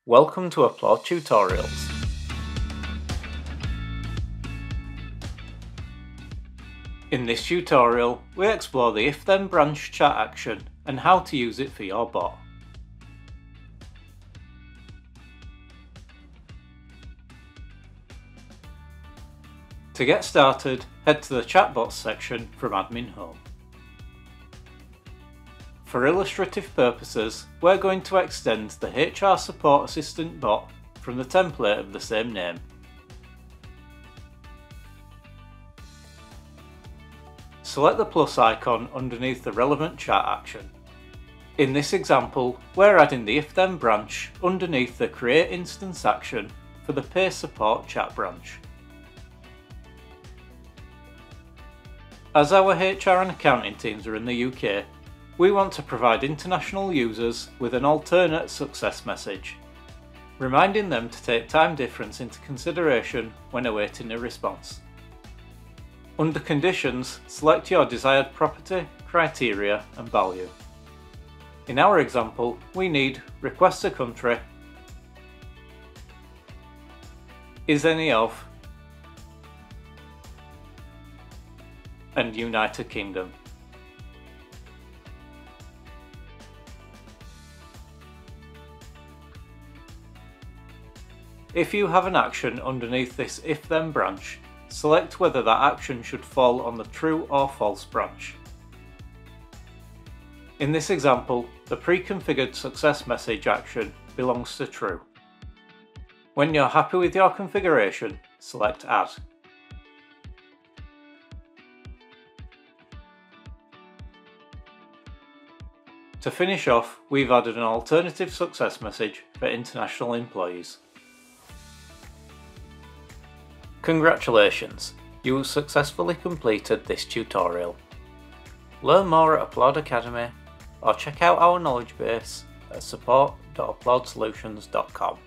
Welcome to Applaud Tutorials. In this tutorial, we explore the if-then branch chat action and how to use it for your bot. To get started, head to the chatbots section from Admin Home. For illustrative purposes, we're going to extend the HR Support Assistant bot from the template of the same name. Select the plus icon underneath the relevant chat action. In this example, we're adding the if-then branch underneath the Create Instance action for the Pay Support chat branch. As our HR and accounting teams are in the UK, we want to provide international users with an alternate success message, reminding them to take time difference into consideration when awaiting a response. Under Conditions, select your desired property, criteria and value. In our example, we need Request a country, is any of, and United Kingdom. If you have an action underneath this if-then branch, select whether that action should fall on the true or false branch. In this example, the pre-configured success message action belongs to true. When you're happy with your configuration, select Add. To finish off, we've added an alternative success message for international employees. Congratulations, you successfully completed this tutorial. Learn more at Applaud Academy or check out our knowledge base at support.applaudsolutions.com.